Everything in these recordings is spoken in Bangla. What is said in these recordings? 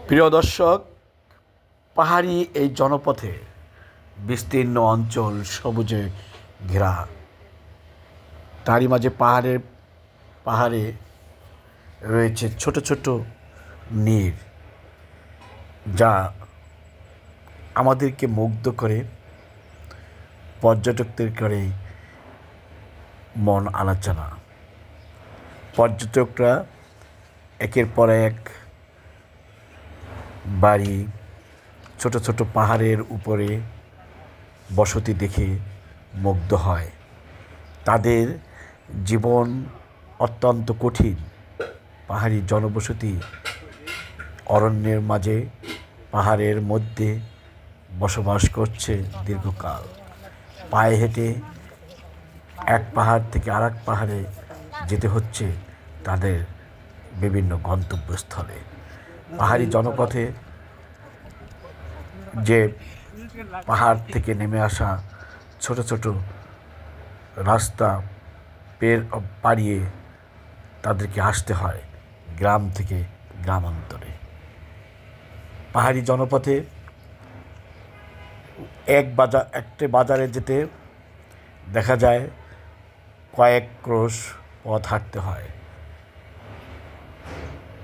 প্রিয় দর্শক, পাহাড়ি এই জনপথে বিস্তীর্ণ অঞ্চল সবুজে ঘেরা। তারই মাঝে পাহাড়ে রয়েছে ছোট ছোট নীর, যা আমাদেরকে মুগ্ধ করে, পর্যটকদের করে মন আনাচানা। পর্যটকরা একের পর এক বাড়ি, ছোট ছোট পাহাড়ের উপরে বসতি দেখে মুগ্ধ হয়। তাদের জীবন অত্যন্ত কঠিন। পাহাড়ি জনবসতি অরণ্যের মাঝে, পাহাড়ের মধ্যে বসবাস করছে দীর্ঘকাল। পায়ে হেঁটে এক পাহাড় থেকে আরেক পাহাড়ে যেতে হচ্ছে তাদের বিভিন্ন গন্তব্যস্থলে। পাহাড়ি জনপথে যে পাহাড় থেকে নেমে আসা ছোট ছোট রাস্তা পাড়িয়ে তাদেরকে আসতে হয় গ্রাম থেকে গ্রামান্তরে। পাহাড়ি জনপথে একটি বাজারে যেতে দেখা যায় কয়েক ক্রোশ পথ হাঁটতে হয়।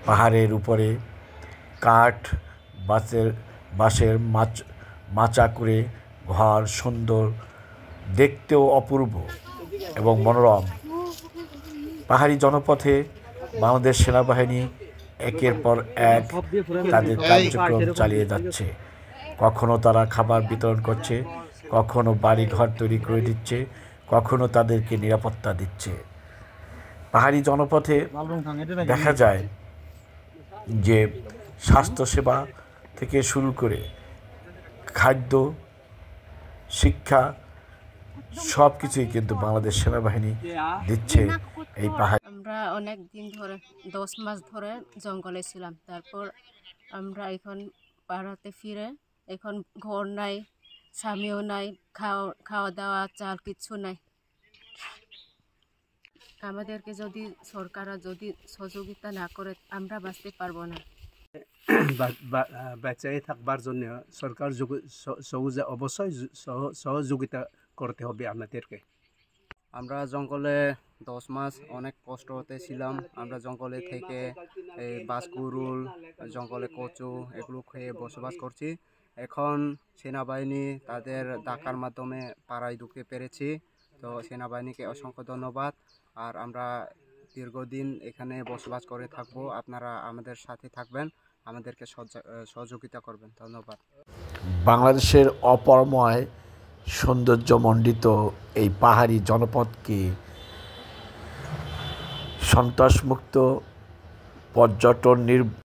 পাহাড়ের উপরে কাঠ বাঁশের মাচা করে ঘর, সুন্দর, দেখতেও অপূর্ব এবং মনোরম। পাহাড়ি জনপথে বাংলাদেশ সেনাবাহিনী একের পর এক তাদের কার্যক্রম চালিয়ে যাচ্ছে। কখনো তারা খাবার বিতরণ করছে, কখনো বাড়ি ঘর তৈরি করে দিচ্ছে, কখনো তাদেরকে নিরাপত্তা দিচ্ছে। পাহাড়ি জনপথে দেখা যায় যে স্বাস্থ্যসেবা থেকে শুরু করে খাদ্য, শিক্ষা, সব কিছুই কিন্তু বাংলাদেশ সেনাবাহিনী দিচ্ছে এই পাহাড়। আমরা অনেক দিন ধরে 10 মাস ধরে জঙ্গলে ছিলাম। তারপর আমরা এখন পাড়াতে ফিরে, এখন ঘর নাই, স্বামীও নাই, খাওয়া দাওয়া চাল কিচ্ছু নাই। আমাদেরকে যদি সরকার যদি সহযোগিতা না করে আমরা বাঁচতে পারবো না। বাঁচাই থাকবার জন্য সরকার অবশ্যই সহযোগিতা করতে হবে আমাদেরকে। আমরা জঙ্গলে 10 মাস অনেক কষ্ট হতে ছিলাম। আমরা জঙ্গলে থেকে এই বাঁশকুড়ুল, জঙ্গলে কচু এগুলো খেয়ে বসবাস করছি। এখন সেনাবাহিনী তাদের ডাকার মাধ্যমে পাড়ায় ঢুকতে পেরেছি। তো সেনাবাহিনীকে অসংখ্য ধন্যবাদ। আর আমরা দীর্ঘদিন এখানে বসবাস করে থাকবো। আপনারা আমাদের সাথে থাকবেন, আমাদেরকে সহযোগিতা করবেন। ধন্যবাদ। বাংলাদেশের অপরময় সৌন্দর্যমণ্ডিত এই পাহাড়ি জনপদকে সন্ত্রাসমুক্ত, পর্যটন